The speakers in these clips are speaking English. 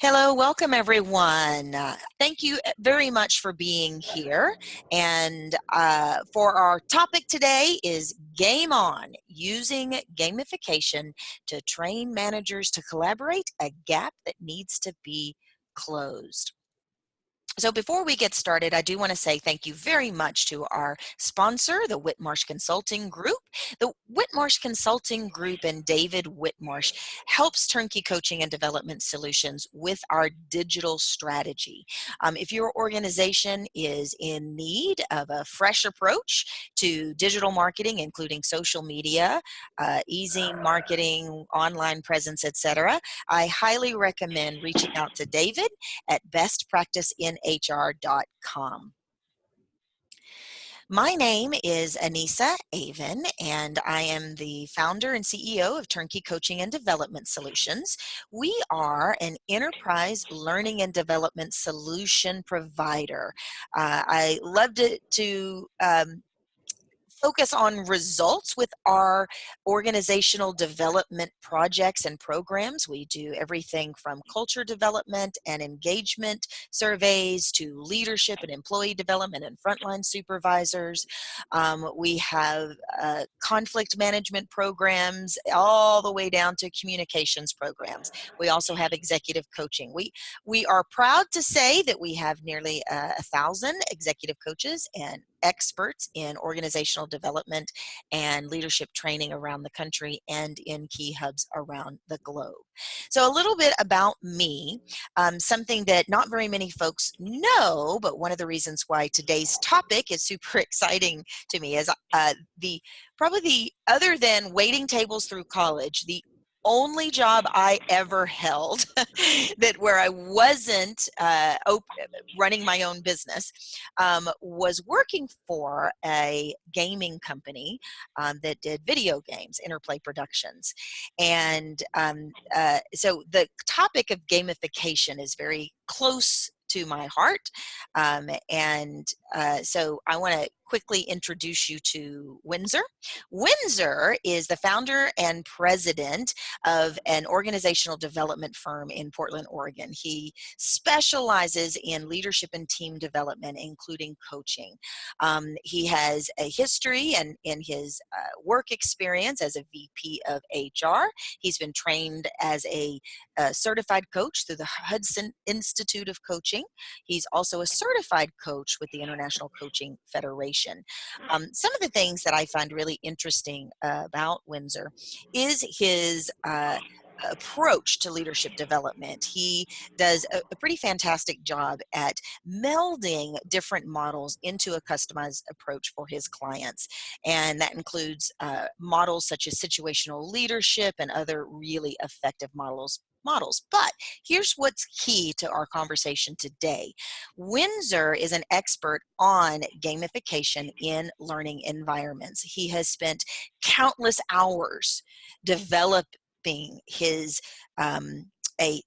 Hello, welcome everyone. Thank you very much for being here. And for our topic today is Game On, using gamification to train managers to collaborate, a gap that needs to be closed. So before we get started, I do want to say thank you very much to our sponsor, the Whitmarsh Consulting Group. The Whitmarsh Consulting Group and David Whitmarsh helps Turnkey Coaching and Development Solutions with our digital strategy. If your organization is in need of a fresh approach to digital marketing, including social media, easing marketing, online presence, etc., I highly recommend reaching out to David at bestpracticeinhr.com. My name is Anissa Avon, and I am the founder and CEO of Turnkey Coaching and Development Solutions. We are an enterprise learning and development solution provider. I love to focus on results with our organizational development projects and programs. We do everything from culture development and engagement surveys to leadership and employee development and frontline supervisors. We have conflict management programs all the way down to communications programs. We also have executive coaching. We are proud to say that we have nearly 1,000 executive coaches and experts in organizational development and leadership training around the country and in key hubs around the globe. So a little bit about me, something that not very many folks know, but one of the reasons why today's topic is super exciting to me is probably other than waiting tables through college, the only job I ever held where I wasn't running my own business was working for a gaming company that did video games, Interplay Productions. And so the topic of gamification is very close to my heart. So I want to quickly introduce you to Windsor. Windsor is the founder and president of an organizational development firm in Portland, Oregon. He specializes in leadership and team development, including coaching. He has a history and in his work experience as a VP of HR. He's been trained as a certified coach through the Hudson Institute of Coaching. He's also a certified coach with the International Coaching Federation. Some of the things that I find really interesting about Windsor is his approach to leadership development. He does a pretty fantastic job at melding different models into a customized approach for his clients. And that includes models such as situational leadership and other really effective models. But here's what's key to our conversation today. Windsor is an expert on gamification in learning environments. He has spent countless hours developing his a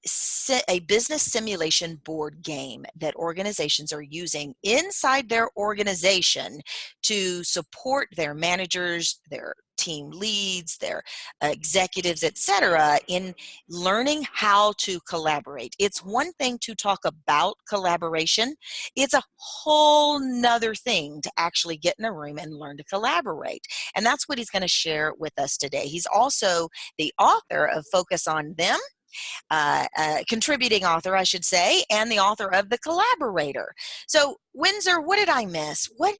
business simulation board game that organizations are using inside their organization to support their managers, their team leads, their executives, etc., in learning how to collaborate. It's one thing to talk about collaboration. It's a whole nother thing to actually get in a room and learn to collaborate. And that's what he's going to share with us today. He's also the author of Focus on Them, contributing author, I should say, and the author of The Collaborator. So, Windsor, what did I miss? What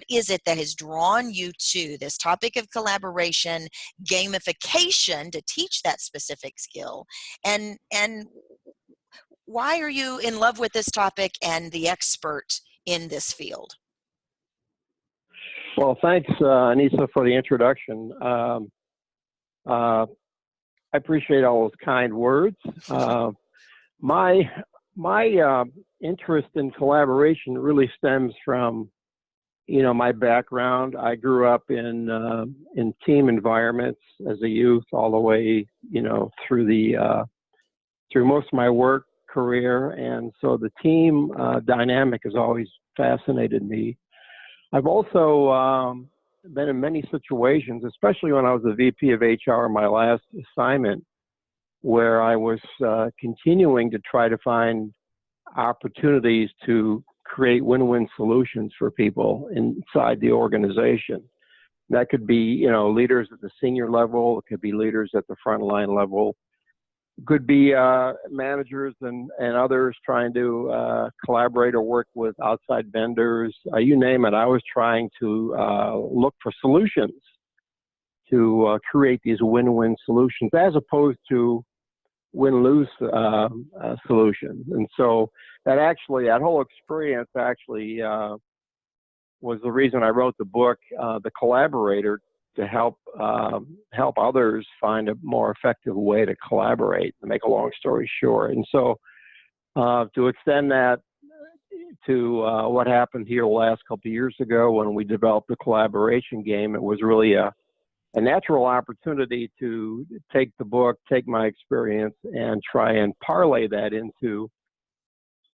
is it that has drawn you to this topic of collaboration, gamification to teach that specific skill, and why are you in love with this topic and the expert in this field? Well, thanks, Anissa, for the introduction. I appreciate all those kind words. My interest in collaboration really stems from, my background. I grew up in team environments as a youth, all the way, through most of my work career, and so the team dynamic has always fascinated me. I've also been in many situations, especially when I was the VP of HR in my last assignment, where I was continuing to try to find opportunities to create win-win solutions for people inside the organization. That could be, leaders at the senior level. It could be leaders at the frontline level. It could be managers and others trying to collaborate or work with outside vendors. You name it. I was trying to look for solutions to create these win-win solutions as opposed to win-lose solutions. And so that whole experience actually was the reason I wrote the book, The Collaborator, to help others find a more effective way to collaborate, to make a long story short. And so to extend that to what happened here the last couple of years ago when we developed the collaboration game, it was really a natural opportunity to take the book, take my experience, and try and parlay that into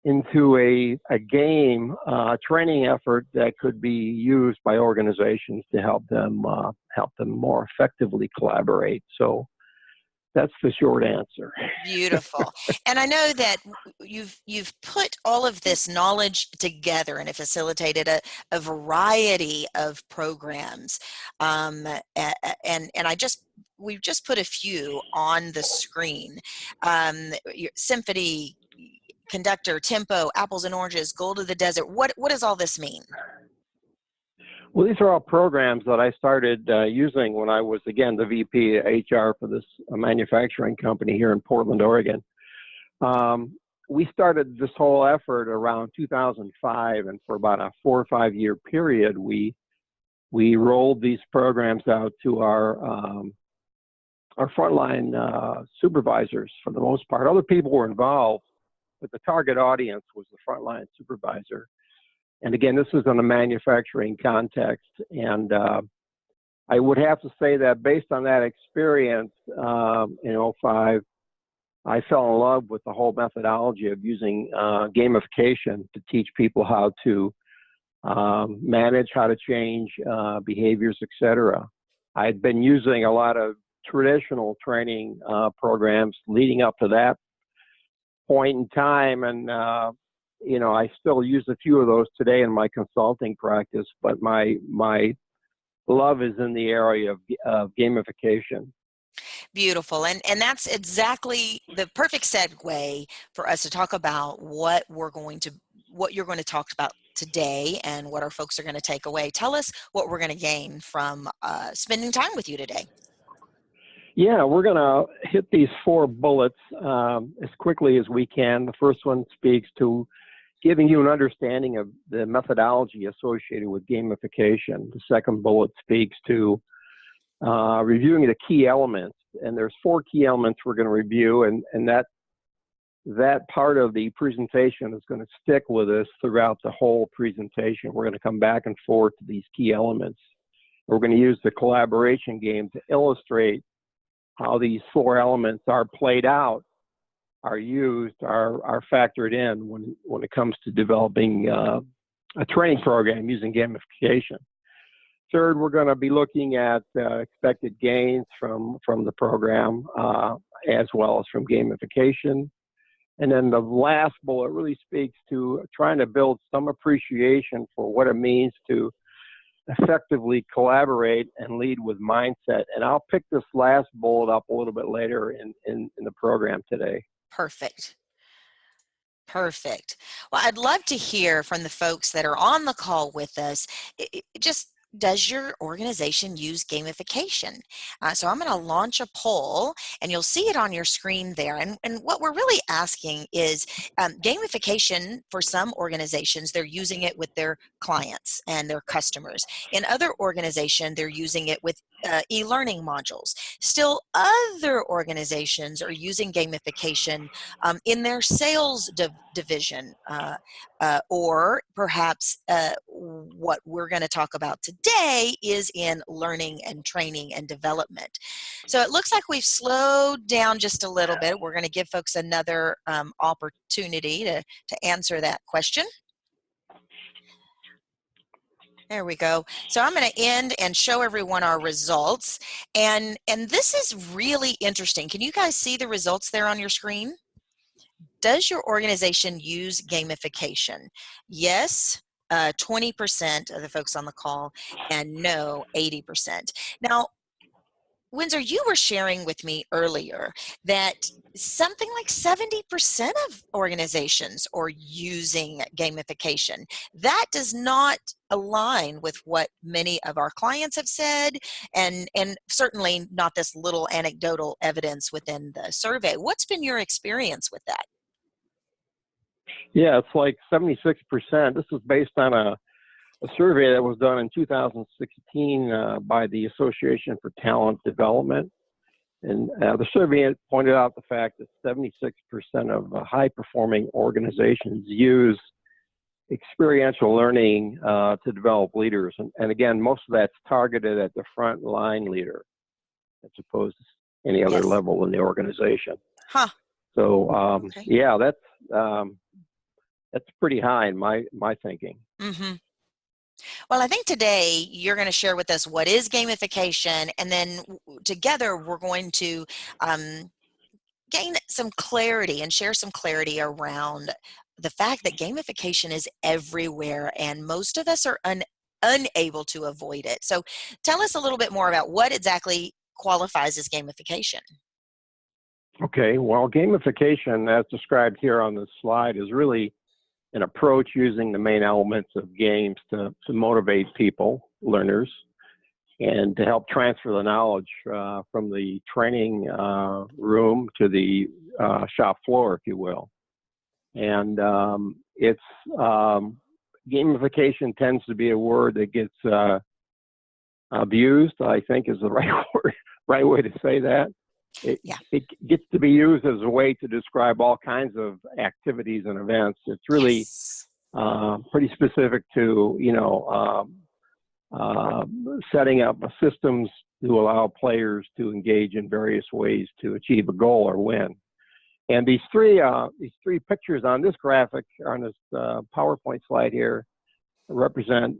a game, training effort that could be used by organizations to help them more effectively collaborate. So that's the short answer. Beautiful. And I know that you've put all of this knowledge together and have facilitated a variety of programs. We've just put a few on the screen. Symphony, Conductor, Tempo, Apples and Oranges, Gold of the Desert. What does all this mean? Well, these are all programs that I started using when I was, again, the VP HR for this manufacturing company here in Portland, Oregon. We started this whole effort around 2005, and for about a 4 or 5 year period, we rolled these programs out to our frontline supervisors for the most part. Other people were involved, but the target audience was the frontline supervisor. And again, this was in a manufacturing context. And I would have to say that based on that experience in '05, I fell in love with the whole methodology of using gamification to teach people how to manage, how to change behaviors, etc. I had been using a lot of traditional training programs leading up to that point in time, and I still use a few of those today in my consulting practice, but my love is in the area of gamification. Beautiful. And that's exactly the perfect segue for us to talk about what you're going to talk about today and what our folks are going to take away. Tell us what we're going to gain from spending time with you today. Yeah, we're going to hit these 4 bullets as quickly as we can. The first one speaks to giving you an understanding of the methodology associated with gamification. The second bullet speaks to reviewing the key elements. And there's 4 key elements we're going to review, and that part of the presentation is going to stick with us throughout the whole presentation. We're going to come back and forth to these key elements. We're going to use the collaboration game to illustrate how these 4 elements are played out, are used, are factored in when it comes to developing a training program using gamification. Third, we're going to be looking at expected gains from the program as well as from gamification. And then the last bullet really speaks to trying to build some appreciation for what it means to effectively collaborate and lead with mindset. And I'll pick this last bullet up a little bit later in the program today. Perfect. Perfect. Well, I'd love to hear from the folks that are on the call with us. Does your organization use gamification? So I'm going to launch a poll, and you'll see it on your screen there. And what we're really asking is gamification for some organizations, they're using it with their clients and their customers. In other organizations, they're using it with e-learning modules. Still, other organizations are using gamification in their sales division, or perhaps what we're going to talk about today is in learning and training and development. So it looks like we've slowed down just a little bit. We're going to give folks another opportunity to answer that question. There we go. So I'm going to end and show everyone our results. And this is really interesting. Can you guys see the results there on your screen? Does your organization use gamification? Yes, 20% of the folks on the call, and no, 80%. Now, Windsor, you were sharing with me earlier that something like 70% of organizations are using gamification. That does not align with what many of our clients have said, and certainly not this little anecdotal evidence within the survey. What's been your experience with that? Yeah, it's like 76%. This is based on a survey that was done in 2016 by the Association for Talent Development. And the survey pointed out the fact that 76% of high-performing organizations use experiential learning to develop leaders. And again, most of that's targeted at the front-line leader as opposed to any other Yes. level in the organization. Huh. So, Okay. yeah, that's pretty high in my thinking. Mm-hmm. Well, I think today you're going to share with us what is gamification, and then together we're going to gain some clarity and share some clarity around the fact that gamification is everywhere, and most of us are unable to avoid it. So tell us a little bit more about what exactly qualifies as gamification. Okay, well, gamification, as described here on this slide, is really an approach using the main elements of games to motivate people, learners, and to help transfer the knowledge from the training room to the shop floor, if you will. And it's gamification tends to be a word that gets abused, I think is the right way to say that. It gets to be used as a way to describe all kinds of activities and events. It's really Yes. pretty specific to, setting up systems to allow players to engage in various ways to achieve a goal or win. And these three pictures on this graphic, on this PowerPoint slide here, represent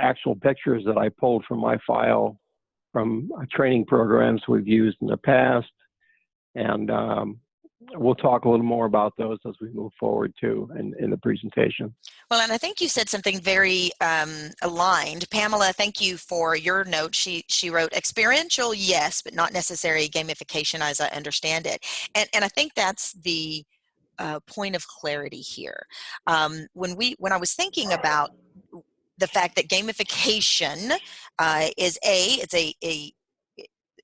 actual pictures that I pulled from my file from training programs we've used in the past. And we'll talk a little more about those as we move forward too in the presentation. Well, and I think you said something very aligned. Pamela, thank you for your note. She wrote experiential, yes, but not necessary gamification as I understand it. And I think that's the point of clarity here. When I was thinking about the fact that gamification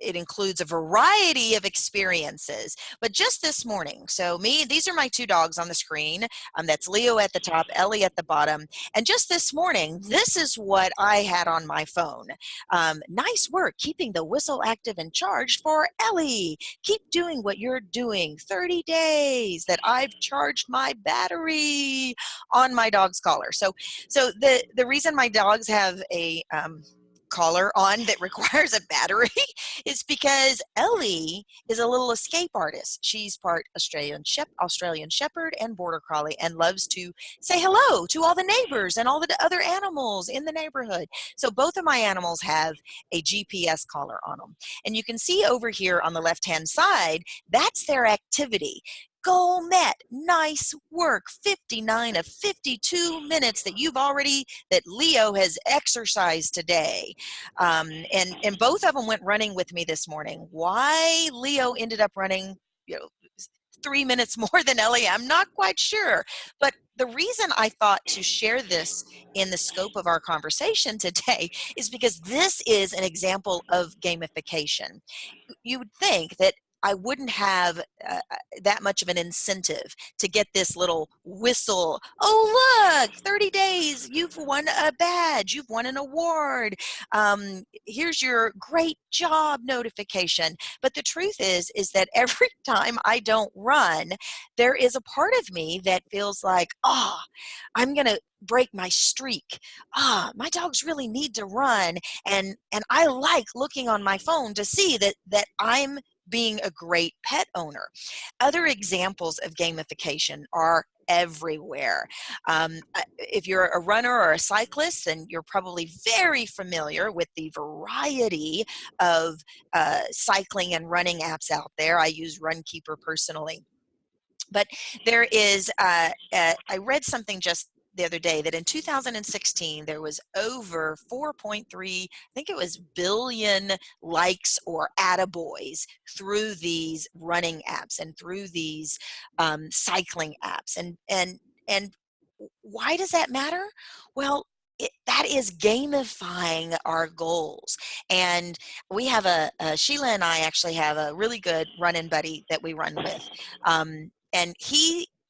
it includes a variety of experiences. But just this morning, so these are my two dogs on the screen. That's Leo at the top, Ellie at the bottom. And just this morning, this is what I had on my phone. Nice work keeping the whistle active and charged for Ellie. Keep doing what you're doing. 30 days that I've charged my battery on my dog's collar. So the reason my dogs have a collar on that requires a battery is because Ellie is a little escape artist. She's part Australian Shepherd and Border Collie, and loves to say hello to all the neighbors and all the other animals in the neighborhood. So both of my animals have a GPS collar on them. And you can see over here on the left-hand side, that's their activity. Goal met. Nice work. 59 of 52 minutes that Leo has exercised today. And both of them went running with me this morning. Why Leo ended up running, 3 minutes more than Ellie, I'm not quite sure. But the reason I thought to share this in the scope of our conversation today is because this is an example of gamification. You would think that I wouldn't have that much of an incentive to get this little whistle. Oh, look, 30 days, you've won a badge, you've won an award. Here's your great job notification. But the truth is that every time I don't run, there is a part of me that feels like, I'm going to break my streak. My dogs really need to run. And I like looking on my phone to see that I'm being a great pet owner. Other examples of gamification are everywhere. If you're a runner or a cyclist, then you're probably very familiar with the variety of cycling and running apps out there. I use Runkeeper personally. But there is, I read something just the other day that in 2016 there was over 4.3, I think it was billion likes or attaboys through these running apps and through these cycling apps. And why does that matter? Well, that is gamifying our goals. And we have Sheila and I actually have a really good run-in buddy that we run with. And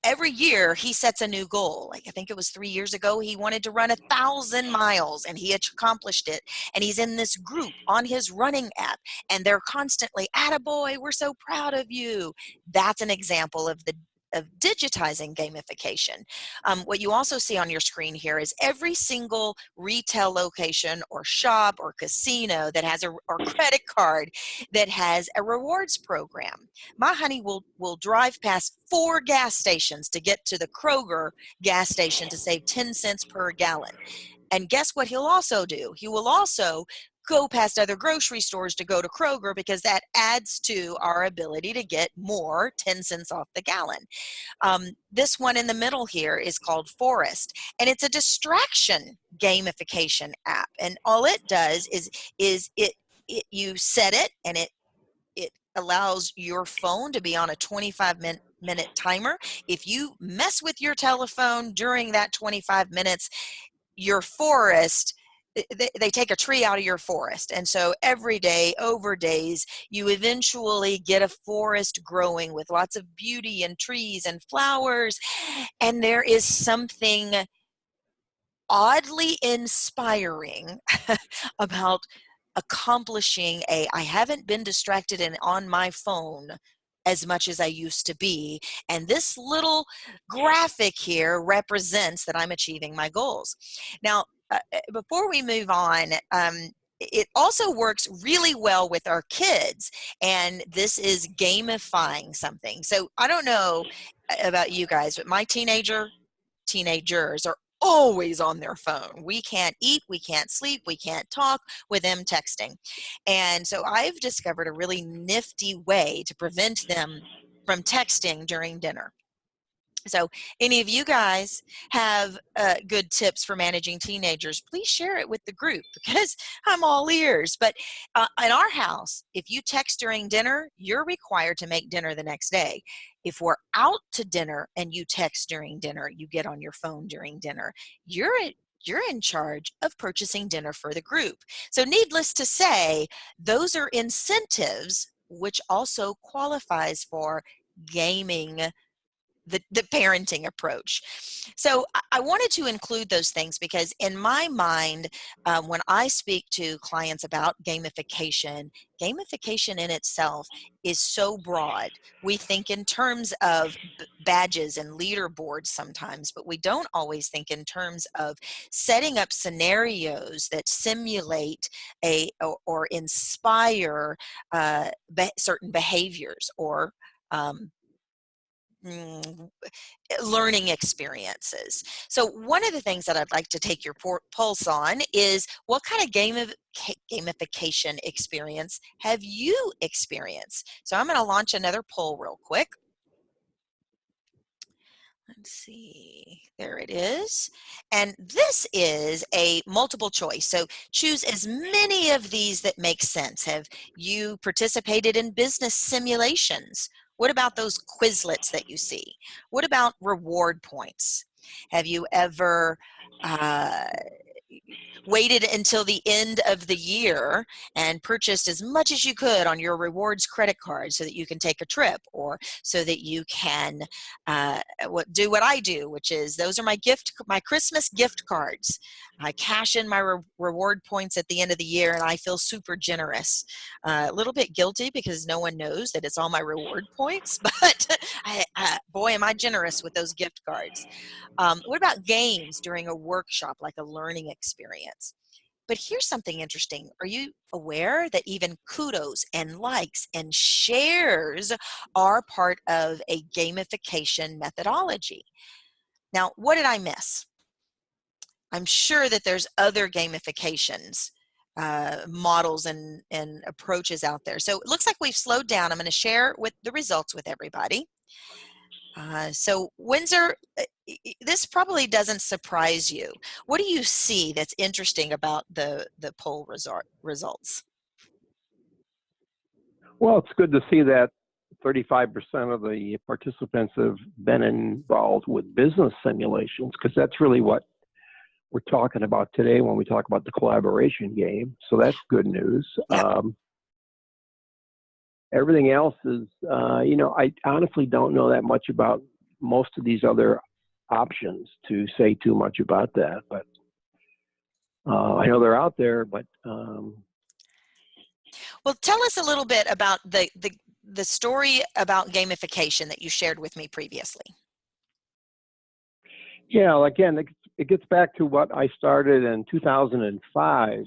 every year he sets a new goal. Like I think it was 3 years ago, he wanted to run 1,000 miles and he accomplished it. And he's in this group on his running app and they're constantly, "Attaboy, we're so proud of you." That's an example of digitizing gamification. What you also see on your screen here is every single retail location or shop or casino that has or credit card that has a rewards program. My honey will drive past 4 gas stations to get to the Kroger gas station to save 10 cents per gallon. And guess what he'll also do? He will also go past other grocery stores to go to Kroger because that adds to our ability to get more 10 cents off the gallon. This one in the middle here is called Forest, and it's a distraction gamification app. And all it does is you set it, and it allows your phone to be on a 25-minute timer. If you mess with your telephone during that 25 minutes, your forest, they take a tree out of your forest. And so every day, over days, you eventually get a forest growing with lots of beauty and trees and flowers. And there is something oddly inspiring about accomplishing I haven't been distracted and on my phone as much as I used to be. And this little graphic here represents that I'm achieving my goals. Now, before we move on, it also works really well with our kids, and this is gamifying something. So I don't know about you guys, but my teenagers are always on their phone. We can't eat, we can't sleep, we can't talk with them texting. And so I've discovered a really nifty way to prevent them from texting during dinner. So any of you guys have good tips for managing teenagers, please share it with the group because I'm all ears. But in our house, if you text during dinner, you're required to make dinner the next day. If we're out to dinner and you text during dinner, you get on your phone during dinner, you're in charge of purchasing dinner for the group. So needless to say, those are incentives, which also qualifies for gaming the parenting approach. So I wanted to include those things because in my mind, when I speak to clients about gamification in itself is so broad. We think in terms of badges and leaderboards sometimes, but we don't always think in terms of setting up scenarios that simulate or inspire certain behaviors or learning experiences. So one of the things that I'd like to take your pulse on is what kind of gamification experience have you experienced? So I'm going to launch another poll real quick. Let's see, there it is. And this is a multiple choice. So choose as many of these that make sense. Have you participated in business simulations? What about those Quizlets that you see? What about reward points? Have you ever waited until the end of the year and purchased as much as you could on your rewards credit card so that you can take a trip or so that you can do what I do, which is those are my Christmas gift cards. I cash in my reward points at the end of the year and I feel super generous. A little bit guilty because no one knows that it's all my reward points, but boy, am I generous with those gift cards. What about games during a workshop, like a learning experience? But here's something interesting. Are you aware that even kudos and likes and shares are part of a gamification methodology? Now, what did I miss? I'm sure that there's other gamifications models and approaches out there. So it looks like we've slowed down. I'm going to share with the results with everybody. So Windsor, this probably doesn't surprise you. What do you see that's interesting about the poll results? Well, it's good to see that 35% of the participants have been involved with business simulations, because that's really what we're talking about today when we talk about the collaboration game. So that's good news. Yep. Everything else is, I honestly don't know that much about most of these other options to say too much about that, but I know they're out there, but well, tell us a little bit about the story about gamification that you shared with me previously. yeah, again, it gets back to what I started in 2005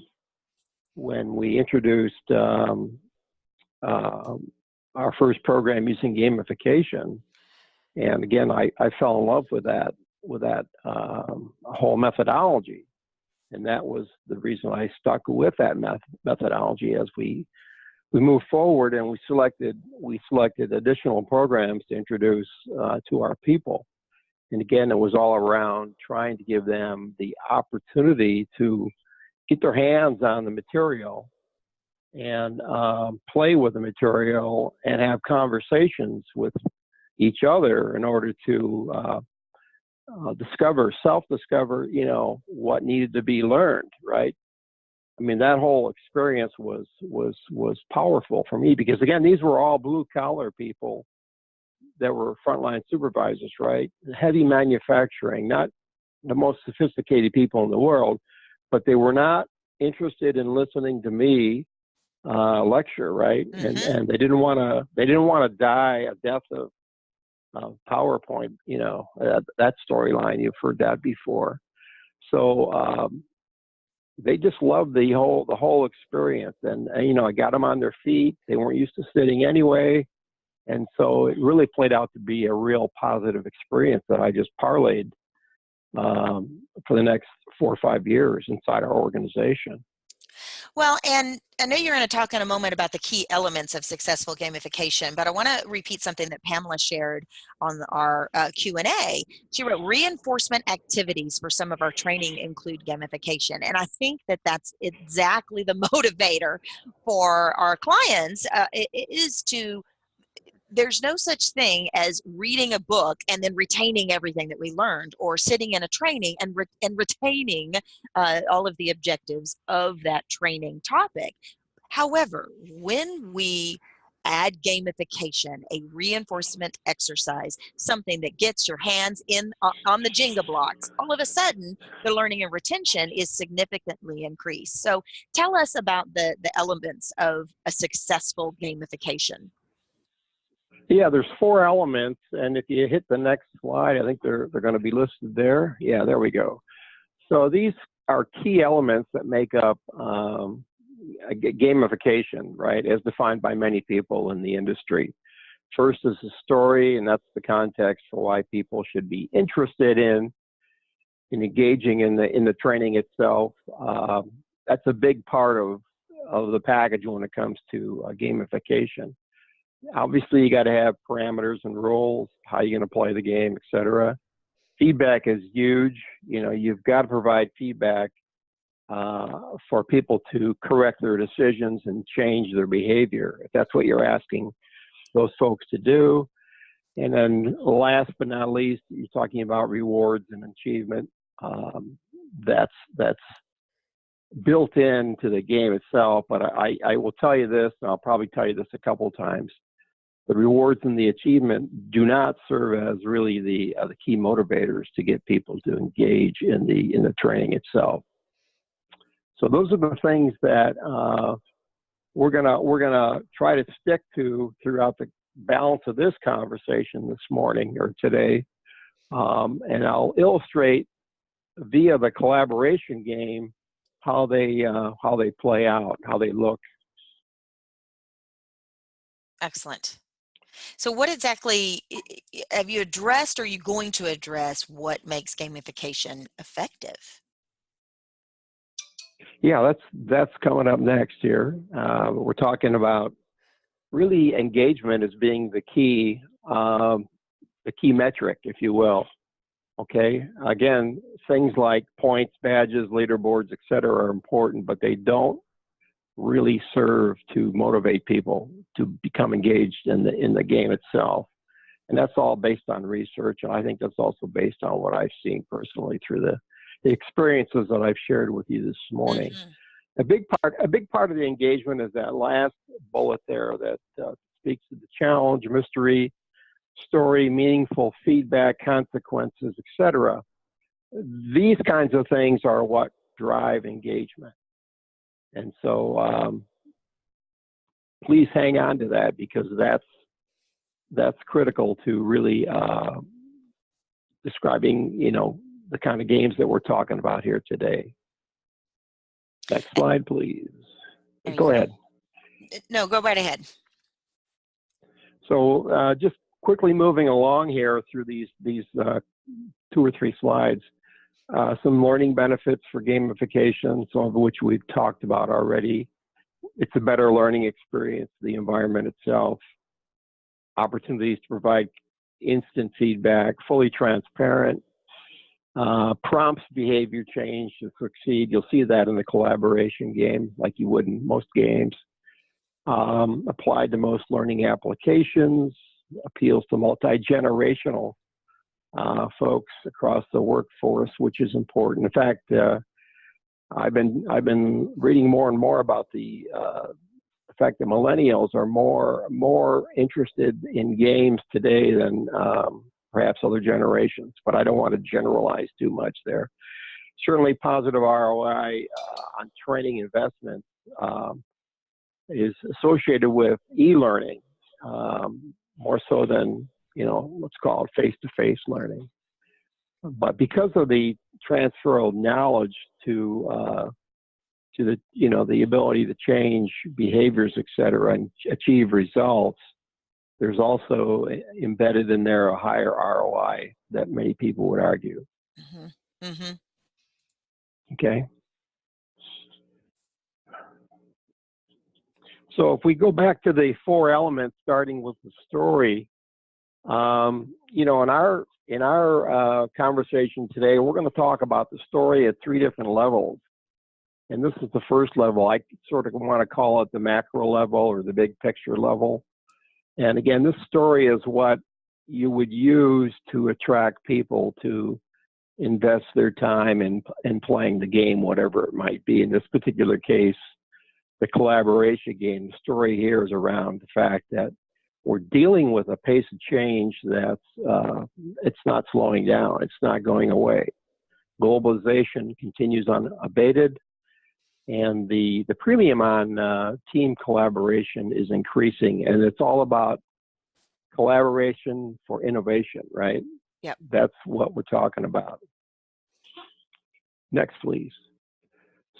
when we introduced our first program using gamification. And again, I fell in love with that whole methodology. And that was the reason I stuck with that methodology as we moved forward, and we selected additional programs to introduce to our people. And again, it was all around trying to give them the opportunity to get their hands on the material and play with the material and have conversations with each other in order to self-discover, what needed to be learned, right? I mean, that whole experience was powerful for me, because again, these were all blue-collar people that were frontline supervisors, right? Heavy manufacturing, not the most sophisticated people in the world, but they were not interested in listening to me lecture, right? Mm-hmm. And they didn't want to die a death of PowerPoint, that storyline. You've heard that before. So they just loved the whole experience, and I got them on their feet. They weren't used to sitting anyway, and so it really played out to be a real positive experience that I just parlayed for the next 4 or 5 years inside our organization. Well, and I know you're going to talk in a moment about the key elements of successful gamification, but I want to repeat something that Pamela shared on our Q&A. She wrote, reinforcement activities for some of our training include gamification. And I think that that's exactly the motivator for our clients. It is to there's no such thing as reading a book and then retaining everything that we learned, or sitting in a training and retaining all of the objectives of that training topic. However, when we add gamification, a reinforcement exercise, something that gets your hands in on the Jenga blocks, all of a sudden the learning and retention is significantly increased. So tell us about the elements of a successful gamification. Yeah, there's 4 elements, and if you hit the next slide, I think they're going to be listed there. Yeah, there we go. So these are key elements that make up gamification, right, as defined by many people in the industry. First is the story, and that's the context for why people should be interested in engaging in the training itself. That's a big part of the package when it comes to gamification. Obviously, you got to have parameters and rules, how you're going to play the game, etc. Feedback is huge. You've got to provide feedback for people to correct their decisions and change their behavior, if that's what you're asking those folks to do. And then last but not least, you're talking about rewards and achievement. That's built into the game itself, but I will tell you this, and I'll probably tell you this a couple of times. The rewards and the achievement do not serve as really the key motivators to get people to engage in the training itself. So those are the things that we're gonna try to stick to throughout the balance of this conversation this morning or today, and I'll illustrate via the collaboration game how they play out, how they look. Excellent. So what exactly have you addressed, or are you going to address what makes gamification effective? Yeah, that's coming up next here. We're talking about really engagement as being the key metric, if you will. Okay. Again, things like points, badges, leaderboards, et cetera, are important, but they don't really serve to motivate people to become engaged in the game itself. And that's all based on research, and I think that's also based on what I've seen personally through the experiences that I've shared with you this morning. Mm-hmm. A big part of the engagement is that last bullet there that speaks to the challenge, mystery, story, meaningful feedback, consequences, etc. These kinds of things are what drive engagement. And so please hang on to that, because that's critical to really describing, the kind of games that we're talking about here today. Next slide, please. There you Go ahead. No, go right ahead. So just quickly moving along here through these 2 or 3 slides, some learning benefits for gamification, some of which we've talked about already. It's a better learning experience, the environment itself, opportunities to provide instant feedback, fully transparent, prompts behavior change to succeed. You'll see that in the collaboration game, like you would in most games. Applied to most learning applications, appeals to multi-generational folks across the workforce, which is important. In fact, I've been reading more and more about the fact that millennials are more interested in games today than perhaps other generations, but I don't want to generalize too much there. Certainly positive ROI on training investments is associated with e-learning, more so than, let's call it face-to-face learning. But because of the transfer of knowledge to the ability to change behaviors, et cetera, and achieve results, there's also embedded in there a higher ROI that many people would argue. Mm-hmm. Mm-hmm. Okay. So if we go back to the 4 elements, starting with the story, in our conversation today, we're going to talk about the story at 3 different levels. And this is the first level. I sort of want to call it the macro level or the big picture level. And again, this story is what you would use to attract people to invest their time in playing the game, whatever it might be. In this particular case, the collaboration game. The story here is around the fact that we're dealing with a pace of change that's it's not slowing down. It's not going away. Globalization continues unabated, and the premium on team collaboration is increasing, and it's all about collaboration for innovation, right? Yep. That's what we're talking about. Next, please.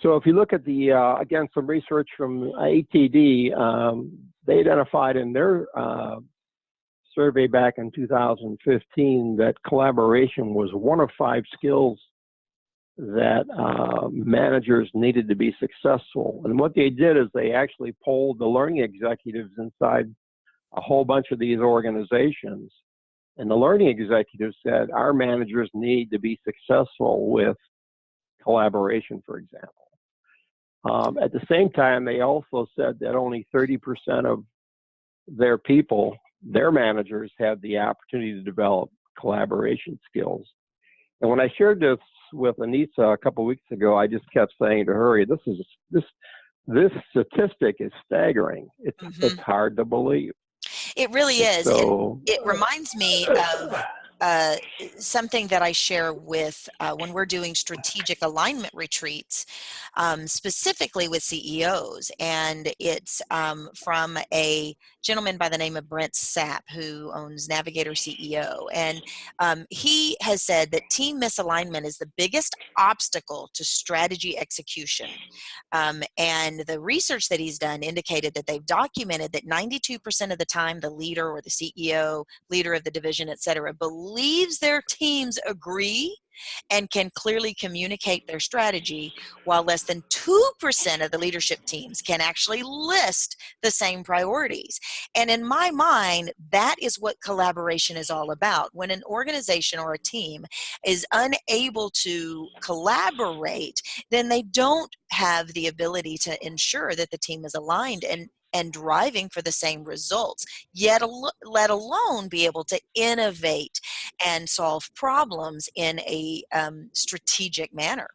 So if you look at the, again, some research from ATD, they identified in their survey back in 2015 that collaboration was one of 5 skills that managers needed to be successful. And what they did is they actually polled the learning executives inside a whole bunch of these organizations. And the learning executives said, our managers need to be successful with collaboration, for example. At the same time, they also said that only 30% of their people, their managers, had the opportunity to develop collaboration skills. And when I shared this with Anissa a couple of weeks ago, I just kept saying to her, this statistic is staggering. It's hard to believe. It really is. So it reminds me something that I share with when we're doing strategic alignment retreats, specifically with CEOs. And it's from a gentleman by the name of Brent Sapp, who owns Navigator CEO. And he has said that team misalignment is the biggest obstacle to strategy execution. And the research that he's done indicated that they've documented that 92% of the time the leader or the CEO, leader of the division, et cetera, believes their teams agree and can clearly communicate their strategy, while less than 2% of the leadership teams can actually list the same priorities. And in my mind, that is what collaboration is all about. When an organization or a team is unable to collaborate, then they don't have the ability to ensure that the team is aligned and driving for the same results, yet let alone be able to innovate and solve problems in a strategic manner.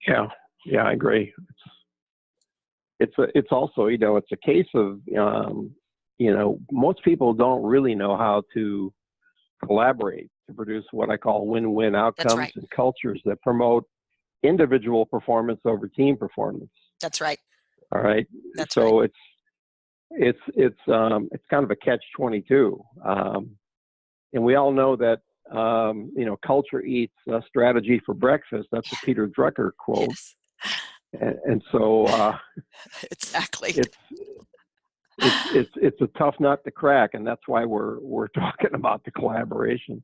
Yeah, yeah, I agree. It's also, you know, it's a case of, you know, most people don't really know how to collaborate to produce what I call win-win That's outcomes right. and cultures that promote individual performance over team performance. That's right. All right. That's So right. it's kind of a catch-22, and we all know that you know, culture eats strategy for breakfast. That's a Peter Drucker quote. Yes. And so Exactly. it's a tough nut to crack, and that's why we're talking about the collaboration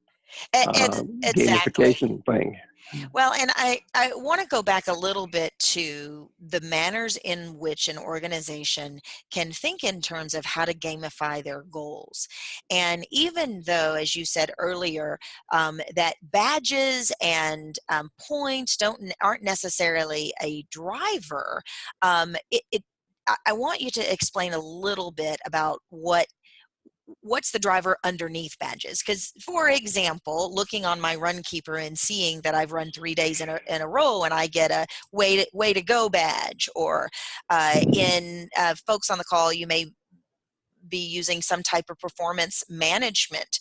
Exactly. gamification thing. Well, and I want to go back a little bit to the manners in which an organization can think in terms of how to gamify their goals. And even though, as you said earlier, that badges and points aren't necessarily a driver, I want you to explain a little bit about what's the driver underneath badges. Because, for example, looking on my run keeper and seeing that I've run 3 days in a row and I get a way to go badge, or in folks on the call, you may be using some type of performance management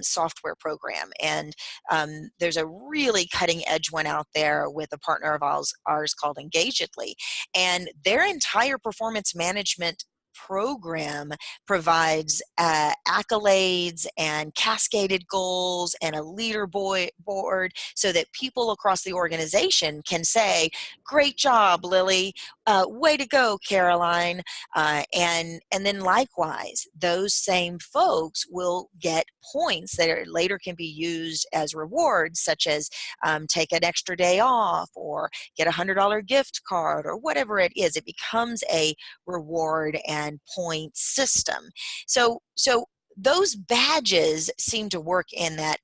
software program. And there's a really cutting edge one out there with a partner of ours called Engagedly. And their entire performance management program provides accolades and cascaded goals and a leaderboard so that people across the organization can say, great job, Lily, way to go, Caroline. And then likewise, those same folks will get points that later can be used as rewards, such as take an extra day off or get a $100 gift card or whatever it is. It becomes a reward and point system. So those badges seem to work in that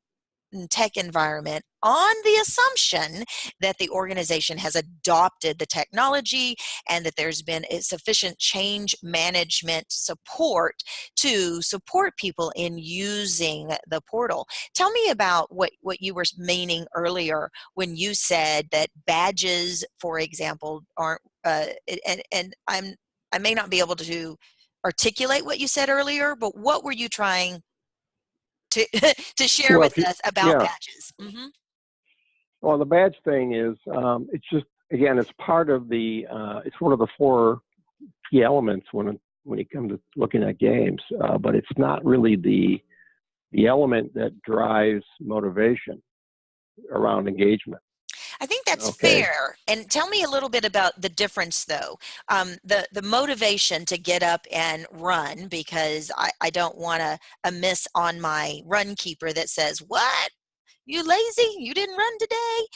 tech environment on the assumption that the organization has adopted the technology and that there's been a sufficient change management support to support people in using the portal. Tell me about what you were meaning earlier when you said that badges, for example, aren't and I may not be able to articulate what you said earlier, but what were you trying to to share Well, with us about yeah. badges? Mm-hmm. Well, the badge thing is, it's just, again, it's part of the, it's one of the 4 key elements when you come to looking at games, but it's not really the element that drives motivation around engagement. I think that's Okay. fair. And tell me a little bit about the difference, though. The motivation to get up and run, because I don't want a miss on my run keeper that says, "What? You lazy? You didn't run today?"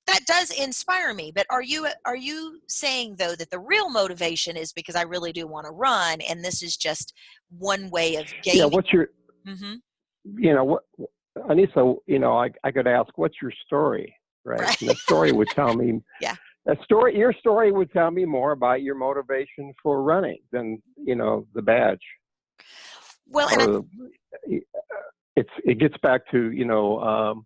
That does inspire me. But are you saying, though, that the real motivation is because I really do want to run, and this is just one way of Yeah. gaming? What's your, Mm-hmm. you know, what, Anissa, you know, I could ask, what's your story? Right. Right. And the story would tell me, Yeah. your story would tell me more about your motivation for running than, you know, the badge. Well, and Or it gets back to, you know,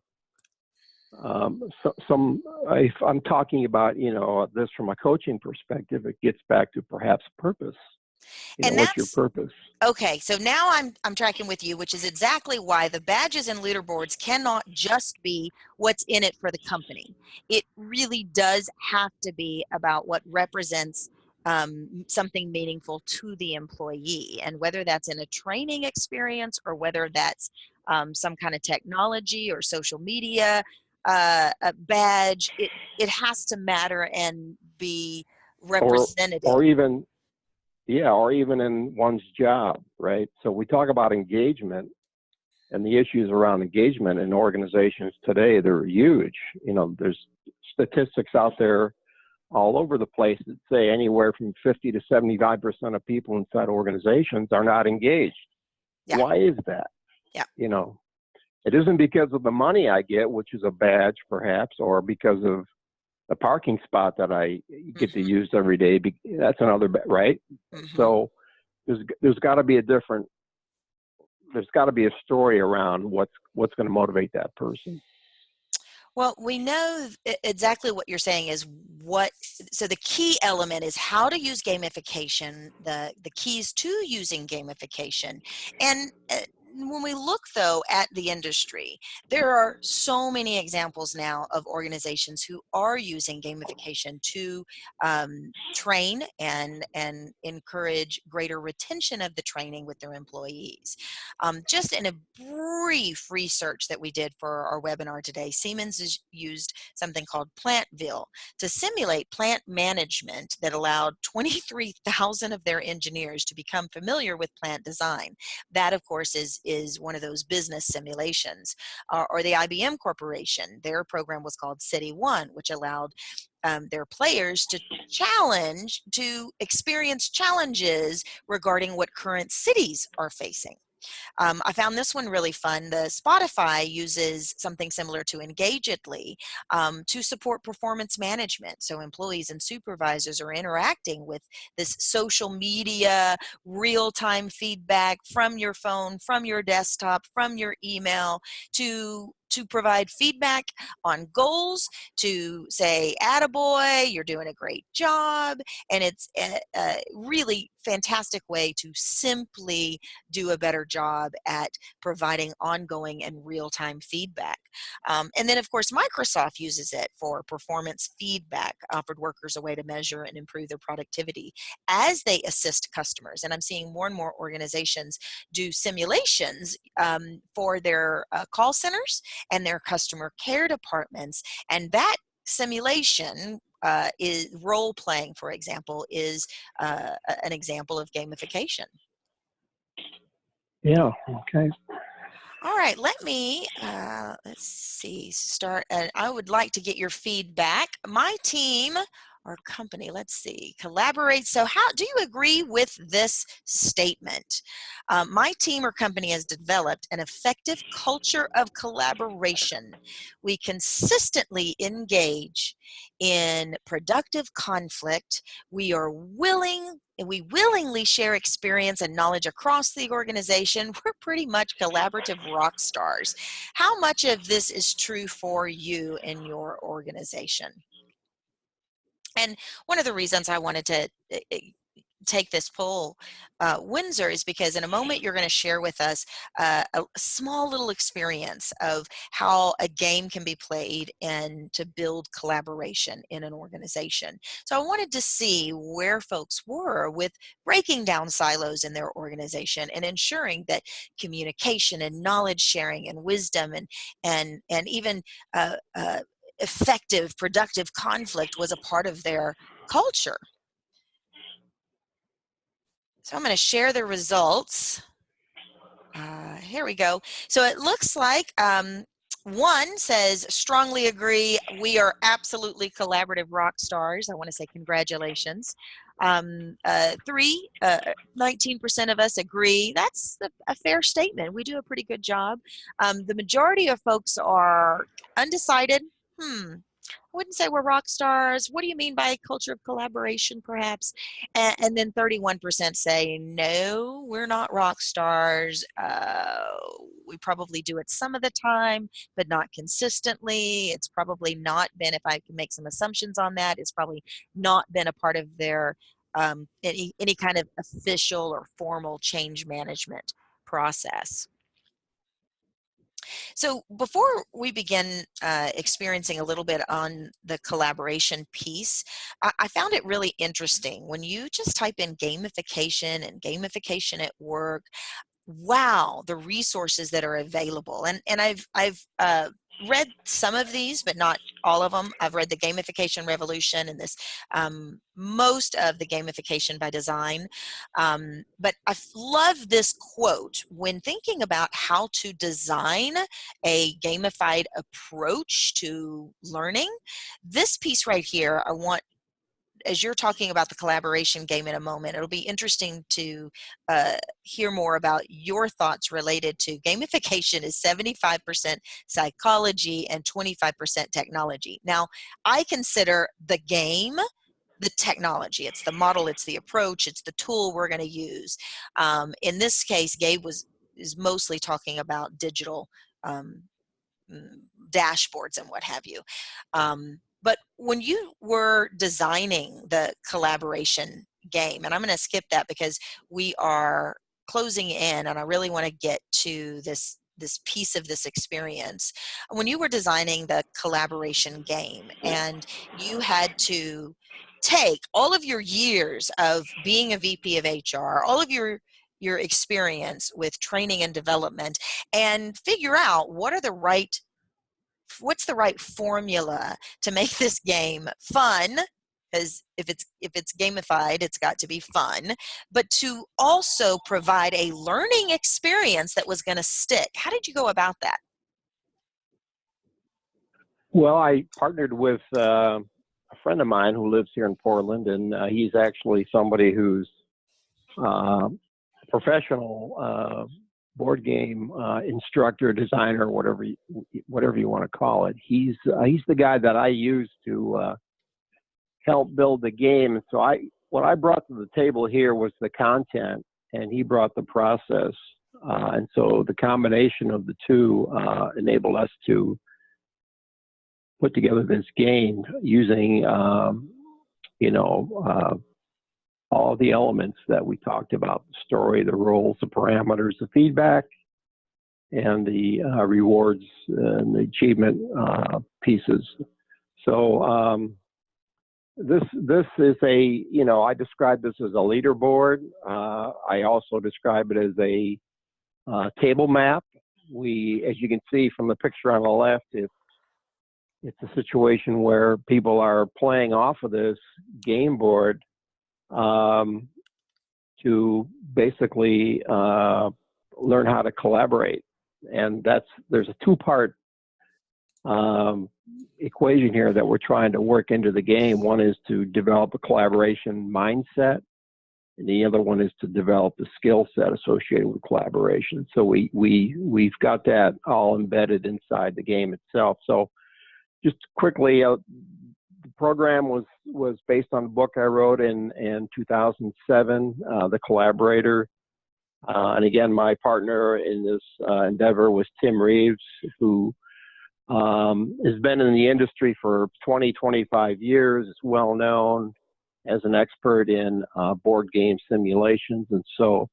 if I'm talking about, you know, this from a coaching perspective, it gets back to perhaps purpose. And What's your that's purpose? okay. So now I'm tracking with you, which is exactly why the badges and leaderboards cannot just be what's in it for the company. It really does have to be about what represents something meaningful to the employee, and whether that's in a training experience or whether that's some kind of technology or social media a badge. It has to matter and be Or representative. even, yeah, or even in one's job, right? So we talk about engagement and the issues around engagement in organizations today. They're huge. There's statistics out there all over the place that say anywhere from 50 to 75% of people inside organizations are not engaged. Yeah, Why is that? yeah. It isn't because of the money I get, which is a badge perhaps, or because of the parking spot that I get to Hmm. use every day. That's another, right? Hmm. So there's got to be there's got to be a story around what's going to motivate that person. Well, we know exactly what you're saying is what, so the key element is how to use gamification, the keys to using gamification. And when we look though at the industry, there are so many examples now of organizations who are using gamification to train and encourage greater retention of the training with their employees. Just in a brief research that we did for our webinar today, Siemens has used something called Plantville to simulate plant management that allowed 23,000 of their engineers to become familiar with plant design. That, of course, is one of those business simulations. Or the IBM Corporation, their program was called City One, which allowed their players to experience challenges regarding what current cities are facing. I found this one really fun. The Spotify uses something similar to Engagedly to support performance management. So employees and supervisors are interacting with this social media, real-time feedback from your phone, from your desktop, from your email to provide feedback on goals, to say, attaboy, you're doing a great job. And it's a really fantastic way to simply do a better job at providing ongoing and real-time feedback. And then, of course, Microsoft uses it for performance feedback, offered workers a way to measure and improve their productivity as they assist customers. And I'm seeing more and more organizations do simulations for their call centers and their customer care departments. And that simulation is role playing, for example, is an example of gamification. Yeah. Okay. All right, let me, let's see, start. I would like to get your feedback. My team or company, let's see, collaborate. So how do you agree with this statement? My team or company has developed an effective culture of collaboration. We consistently engage in productive conflict. We willingly share experience and knowledge across the organization. We're pretty much collaborative rock stars. How much of this is true for you in your organization? And one of the reasons I wanted to take this poll, Windsor, is because in a moment you're going to share with us a small little experience of how a game can be played and to build collaboration in an organization. So I wanted to see where folks were with breaking down silos in their organization and ensuring that communication and knowledge sharing and wisdom and even effective, productive conflict was a part of their culture. So I'm going to share the results. Here we go. So it looks like one says, strongly agree, we are absolutely collaborative rock stars. I want to say congratulations. 19% of us agree. That's a fair statement. We do a pretty good job. The majority of folks are undecided. I wouldn't say we're rock stars. What do you mean by culture of collaboration, perhaps? And then 31% say, no, we're not rock stars. We probably do it some of the time, but not consistently. It's probably not been, if I can make some assumptions on that, it's probably not been a part of their any kind of official or formal change management process. So before we begin experiencing a little bit on the collaboration piece, I found it really interesting when you just type in gamification and gamification at work. Wow, the resources that are available. And I've read some of these, but not all of them. I've read the Gamification Revolution and this most of the Gamification by Design. But I love this quote when thinking about how to design a gamified approach to learning. This piece right here, I want, as you're talking about the collaboration game in a moment, it'll be interesting to hear more about your thoughts related to gamification is 75% psychology and 25% technology. Now, I consider the game the technology. It's the model, it's the approach, it's the tool we're going to use. In this case, Gabe is mostly talking about digital dashboards and what have you. But when you were designing the collaboration game, and I'm going to skip that because we are closing in and I really want to get to this piece of this experience. When you were designing the collaboration game and you had to take all of your years of being a VP of HR, all of your experience with training and development, and figure out what's the right formula to make this game fun, because if it's gamified, it's got to be fun, but to also provide a learning experience that was going to stick. How did you go about that? Well, I partnered with a friend of mine who lives here in Portland, and he's actually somebody who's professional board game instructor, designer, whatever you want to call it. He's the guy that I use to help build the game. And so what I brought to the table here was the content, and he brought the process. And so the combination of the two enabled us to put together this game using all the elements that we talked about: the story, the roles, the parameters, the feedback, and the rewards and the achievement pieces. So this is I describe this as a leaderboard. I also describe it as a table map. As you can see from the picture on the left, it's a situation where people are playing off of this game board to basically learn how to collaborate. And there's a two-part equation here that we're trying to work into the game. One is to develop a collaboration mindset, and the other one is to develop the skill set associated with collaboration. So we've got that all embedded inside the game itself. So just quickly, the program was based on a book I wrote in 2007, The Collaborator. And again, my partner in this endeavor was Tim Reeves, who has been in the industry for 25 years, is well known as an expert in board game simulations. And so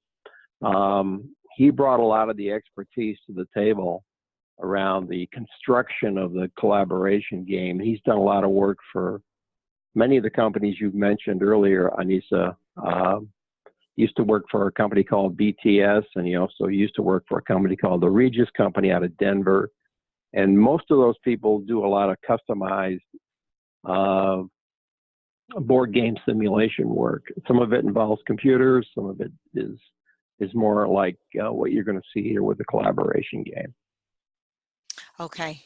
he brought a lot of the expertise to the table around the construction of the collaboration game. He's done a lot of work for many of the companies you've mentioned earlier. Anissa used to work for a company called BTS, and he also used to work for a company called the Regis Company out of Denver. And most of those people do a lot of customized board game simulation work. Some of it involves computers. Some of it is more like what you're going to see here with the collaboration game. Okay.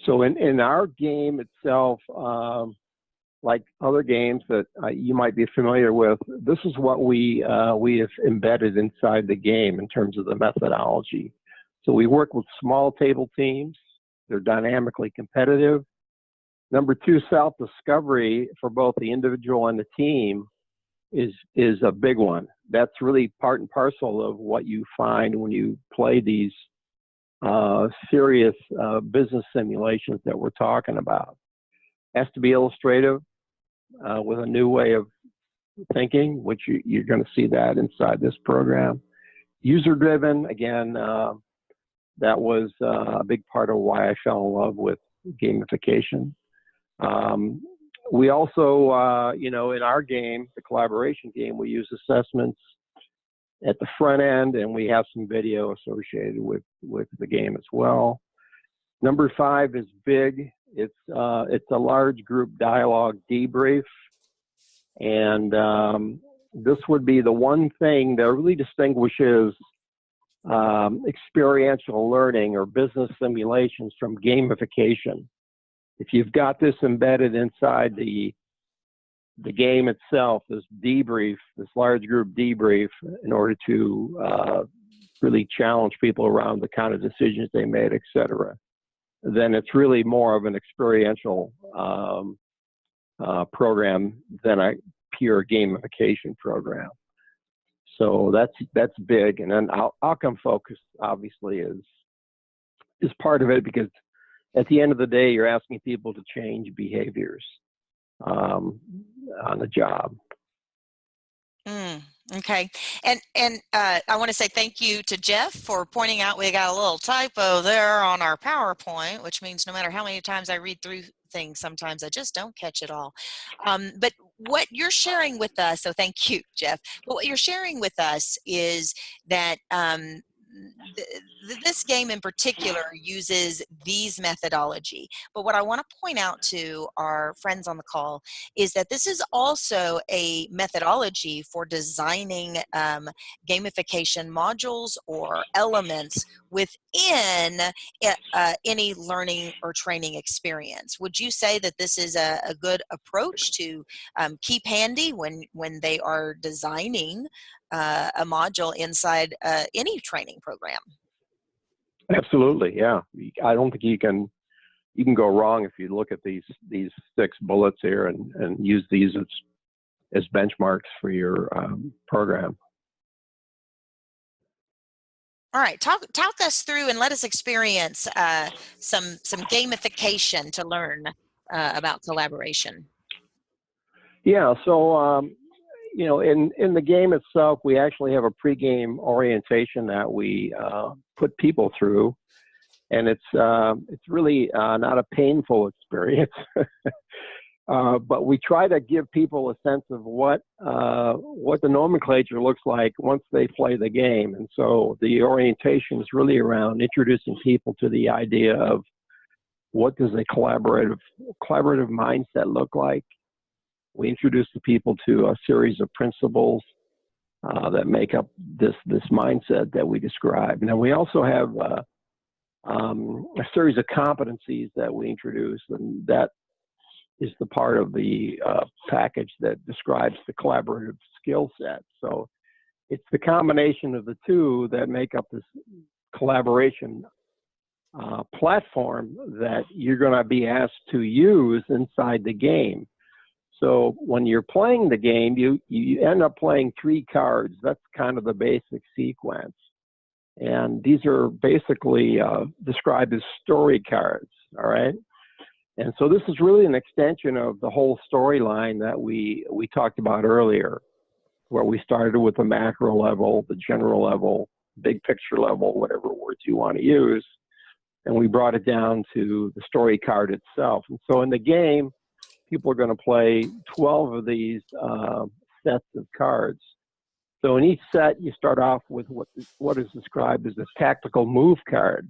So in our game itself, like other games that you might be familiar with, this is what we have embedded inside the game in terms of the methodology. So we work with small table teams. They're dynamically competitive. Number two, self-discovery for both the individual and the team is a big one. That's really part and parcel of what you find when you play these serious business simulations that we're talking about. Has to be illustrative. with a new way of thinking, which you're going to see that inside this program. User-driven, again, that was a big part of why I fell in love with gamification. We also, you know, in our game, the collaboration game, we use assessments at the front end, and we have some video associated with the game as well. Number 5 is big. It's a large group dialogue debrief, and this would be the one thing that really distinguishes experiential learning or business simulations from gamification. If you've got this embedded inside the game itself, this debrief, this large group debrief, in order to really challenge people around the kind of decisions they made, et cetera, then it's really more of an experiential program than a pure gamification program. So that's big. And then outcome focus obviously is part of it, because at the end of the day, you're asking people to change behaviors on the job. Okay, and I want to say thank you to Jeff for pointing out we got a little typo there on our PowerPoint, which means no matter how many times I read through things, sometimes I just don't catch it all. But what you're sharing with us, so thank you, Jeff. But what you're sharing with us is that this game in particular uses these methodology. But what I want to point out to our friends on the call is that this is also a methodology for designing gamification modules or elements within any learning or training experience. Would you say that this is a good approach to keep handy when they are designing a module inside any training program? Absolutely, yeah. I don't think you can go wrong if you look at these 6 bullets here and use these as benchmarks for your program. All right, talk us through and let us experience some gamification to learn about collaboration. Yeah, so you know, in the game itself, we actually have a pregame orientation that we put people through, and it's really not a painful experience, but we try to give people a sense of what the nomenclature looks like once they play the game. And so the orientation is really around introducing people to the idea of what does a collaborative mindset look like. We introduce the people to a series of principles that make up this mindset that we describe. And then we also have a series of competencies that we introduce, and that is the part of the package that describes the collaborative skill set. So it's the combination of the two that make up this collaboration platform that you're going to be asked to use inside the game. So when you're playing the game, you end up playing 3 cards. That's kind of the basic sequence. And these are basically described as story cards, all right? And so this is really an extension of the whole storyline that we talked about earlier, where we started with the macro level, the general level, big picture level, whatever words you want to use, and we brought it down to the story card itself. And so in the game, people are going to play 12 of these sets of cards. So in each set, you start off with what is described as a tactical move card.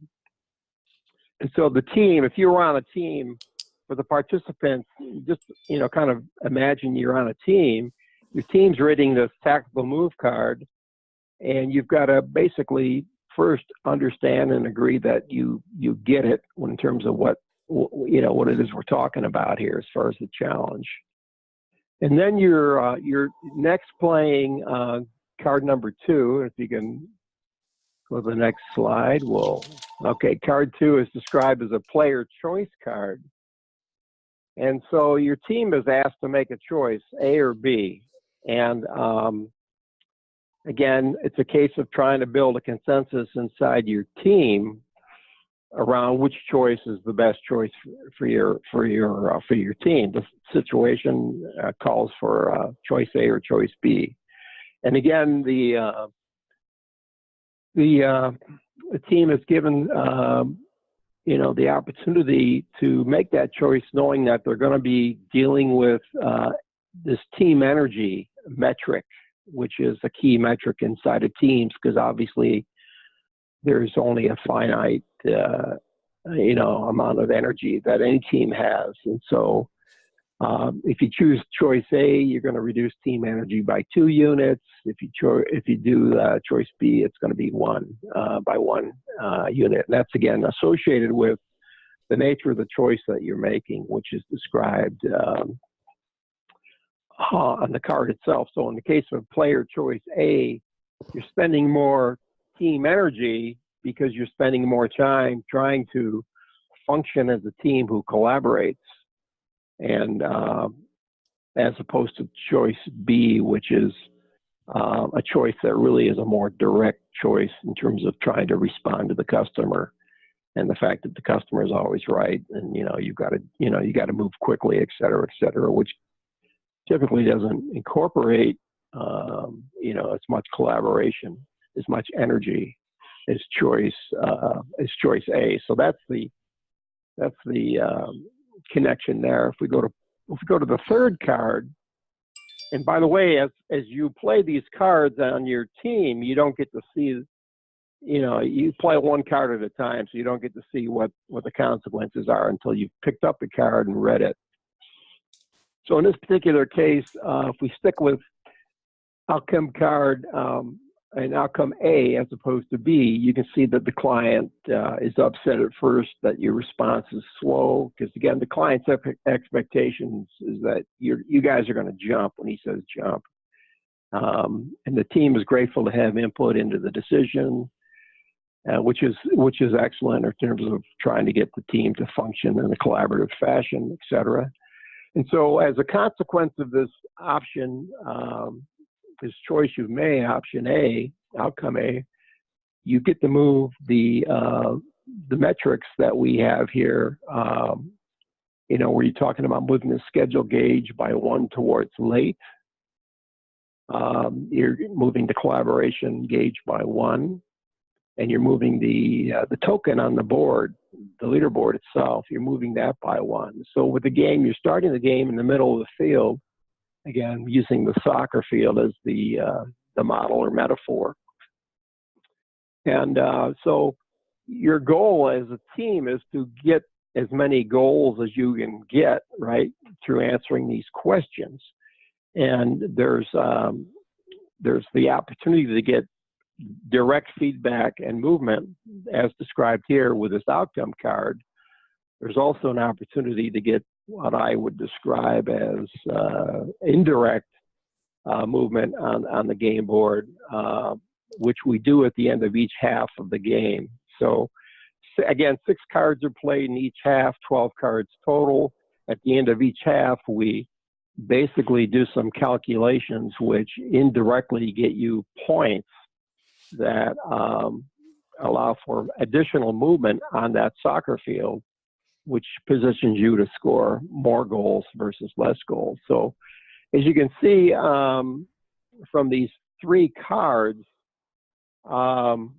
And so the team, if you were on a team, for the participants, just, you know, kind of imagine you're on a team. Your team's reading this tactical move card, and you've got to basically first understand and agree that you get it in terms of what it is we're talking about here as far as the challenge. And then you're next playing card number 2. If you can go to the next slide. Okay, card 2 is described as a player choice card. And so your team is asked to make a choice, A or B. And again, it's a case of trying to build a consensus inside your team around which choice is the best choice for your team. The situation calls for choice A or choice B, and again, the team is given the opportunity to make that choice, knowing that they're going to be dealing with this team energy metric, which is a key metric inside of teams, because obviously there's only a finite amount of energy that any team has. And so if you choose choice A, you're going to reduce team energy by 2 units. If you do choice B, it's going to be 1 by 1 unit. And that's again associated with the nature of the choice that you're making, which is described on the card itself. So in the case of player choice A, you're spending more team energy because you're spending more time trying to function as a team who collaborates, and as opposed to choice B, which is a choice that really is a more direct choice in terms of trying to respond to the customer, and the fact that the customer is always right, and you've got to move quickly, et cetera, which typically doesn't incorporate as much collaboration, as much energy as choice A. So that's the connection there. If we go to the third card, and by the way, as you play these cards on your team, you don't get to see, you play one card at a time, so you don't get to see what the consequences are until you've picked up the card and read it. So in this particular case, if we stick with outcome card and outcome A as opposed to B, you can see that the client is upset at first that your response is slow, because again, the client's expectations is that you guys are going to jump when he says jump. And the team is grateful to have input into the decision, which is excellent in terms of trying to get the team to function in a collaborative fashion, et cetera. And so as a consequence of this option, this choice you've made, option A, outcome A, you get to move the metrics that we have here, where you're talking about moving the schedule gauge by 1 towards late. You're moving the collaboration gauge by 1, and you're moving the token on the board, the leaderboard itself, you're moving that by 1. So with the game, you're starting the game in the middle of the field, again, using the soccer field as the model or metaphor. And so your goal as a team is to get as many goals as you can get, right, through answering these questions. And there's the opportunity to get direct feedback and movement as described here with this outcome card. There's also an opportunity to get what I would describe as indirect movement on the game board, which we do at the end of each half of the game. So again, 6 cards are played in each half, 12 cards total. At the end of each half, we basically do some calculations which indirectly get you points that allow for additional movement on that soccer field, which positions you to score more goals versus less goals. So as you can see from these 3 cards, and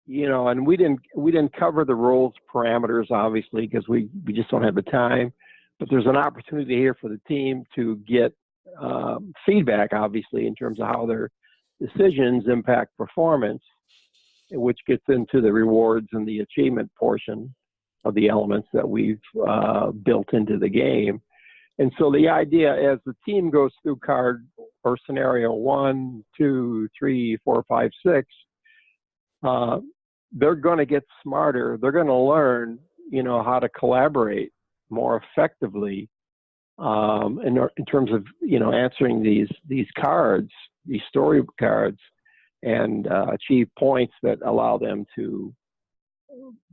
we didn't cover the rules parameters, obviously, because we just don't have the time, but there's an opportunity here for the team to get feedback, obviously, in terms of how their decisions impact performance, which gets into the rewards and the achievement portion of the elements that we've built into the game. And so the idea, as the team goes through card or scenario 1, 2, 3, 4, 5, 6, they're going to get smarter. They're going to learn, how to collaborate more effectively in terms of, answering these cards, these story cards, and achieve points that allow them to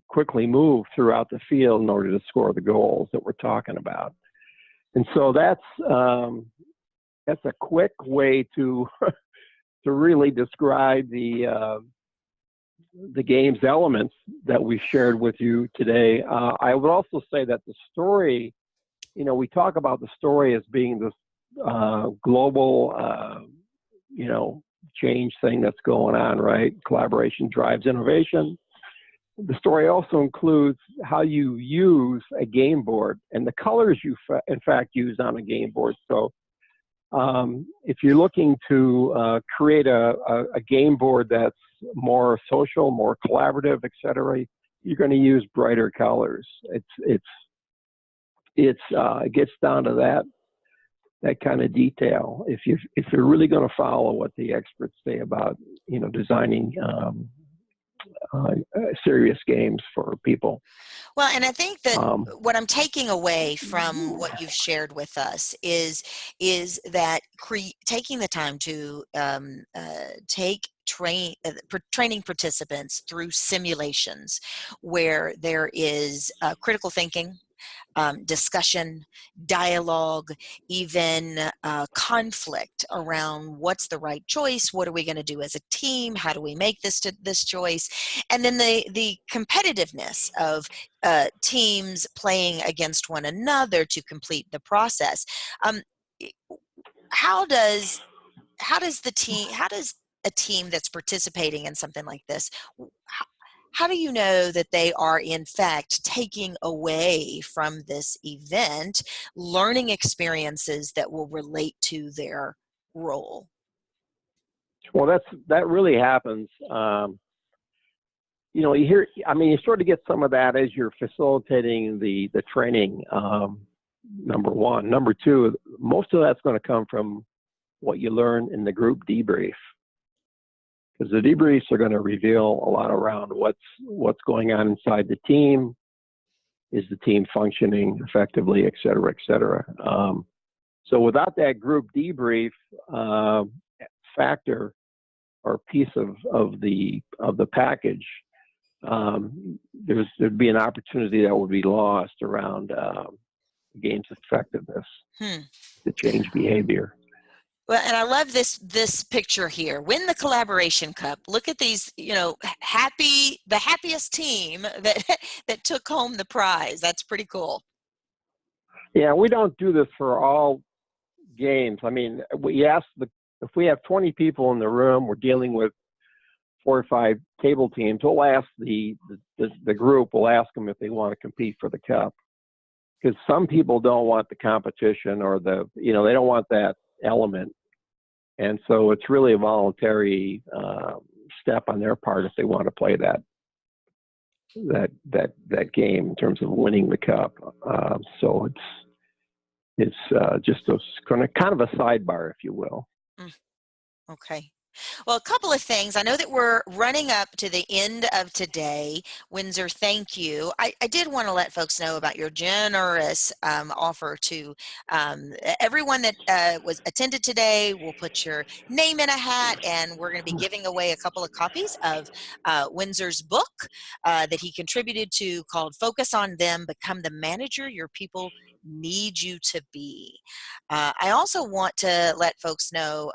quickly move throughout the field in order to score the goals that we're talking about. And so that's a quick way to to really describe the the game's elements that we shared with you today. I would also say that the story, we talk about the story as being this global, change thing that's going on, right? Collaboration drives innovation. The story also includes how you use a game board and the colors you, in fact, use on a game board. So if you're looking to create a game board that's more social, more collaborative, et cetera, you're going to use brighter colors. It gets down to that kind of detail. If you're really going to follow what the experts say about designing serious games for people. Well, and I think that what I'm taking away from what you've shared with us is that taking the time to take training participants through simulations where there is critical thinking, discussion, dialogue, even conflict around what's the right choice, what are we going to do as a team, how do we make this choice, and then the competitiveness of teams playing against one another to complete the process. How does a team that's participating in something like this, how do you know that they are in fact taking away from this event learning experiences that will relate to their role? Well, that really happens. You sort of get some of that as you're facilitating the training. Number one. Number two, most of that's going to come from what you learn in the group debrief, because the debriefs are going to reveal a lot around what's going on inside the team. Is the team functioning effectively, et cetera, et cetera. So without that group debrief factor or piece of the package, there'd be an opportunity that would be lost around game's effectiveness to change behavior. Well, and I love this picture here. Win the Collaboration Cup. Look at these, the happiest team that took home the prize. That's pretty cool. Yeah, we don't do this for all games. I mean, if we have 20 people in the room, we're dealing with 4 or 5 table teams. We'll ask the group. We'll ask them if they want to compete for the cup, because some people don't want the competition or they don't want that element, and so it's really a voluntary step on their part if they want to play that game in terms of winning the cup. So it's just kind of a sidebar, if you will. Okay. Well, a couple of things. I know that we're running up to the end of today. Windsor, thank you. I did want to let folks know about your generous offer to everyone that was attended today. We'll put your name in a hat, and we're going to be giving away a couple of copies of Windsor's book that he contributed to called Focus on Them, Become the Manager Your People Need You to Be. I also want to let folks know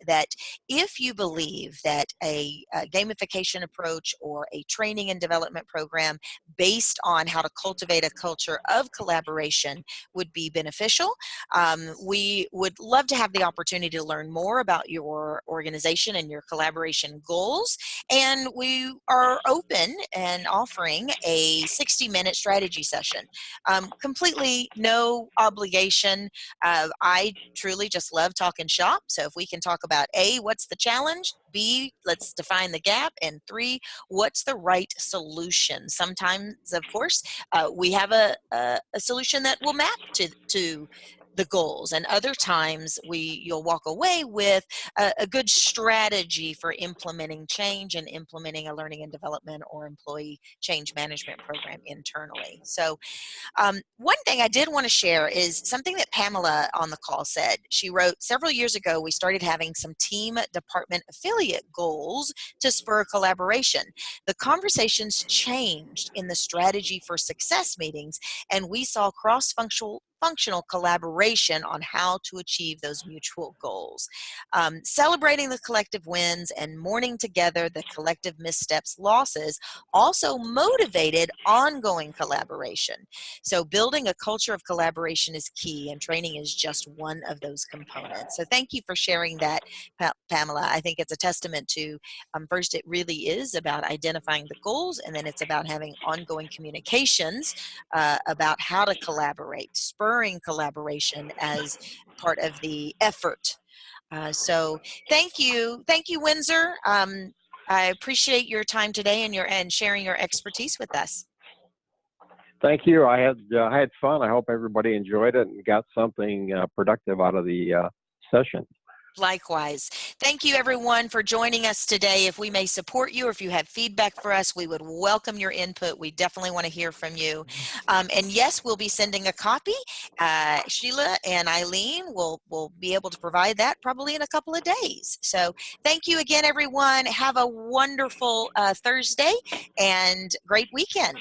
that if you believe that a gamification approach or a training and development program based on how to cultivate a culture of collaboration would be beneficial, we would love to have the opportunity to learn more about your organization and your collaboration goals. And we are open and offering a 60-minute strategy session. Completely no obligation. I truly just love talking shop. So if we can talk about A, what's the challenge? B, let's define the gap. And 3, what's the right solution? Sometimes, of course, we have a solution that will map to the goals, and other times you'll walk away with a good strategy for implementing change and implementing a learning and development or employee change management program internally. So one thing I did want to share is something that Pamela on the call said. She wrote, several years ago, we started having some team department affiliate goals to spur collaboration. The conversations changed in the strategy for success meetings, and we saw cross-functional functional collaboration on how to achieve those mutual goals. Celebrating the collective wins and mourning together the collective missteps, losses, also motivated ongoing collaboration. So building a culture of collaboration is key, and training is just one of those components. So thank you for sharing that, Pamela. I think it's a testament to, first, it really is about identifying the goals, and then it's about having ongoing communications about how to collaborate, spurring collaboration as part of the effort. So thank you, Windsor. I appreciate your time today and sharing your expertise with us. Thank you. I had fun. I hope everybody enjoyed it and got something productive out of the session. Likewise. Thank you, everyone, for joining us today. If we may support you, or if you have feedback for us, we would welcome your input. We definitely want to hear from you. And yes, we'll be sending a copy. Sheila and Eileen will be able to provide that probably in a couple of days. So thank you again, everyone. Have a wonderful Thursday and great weekend.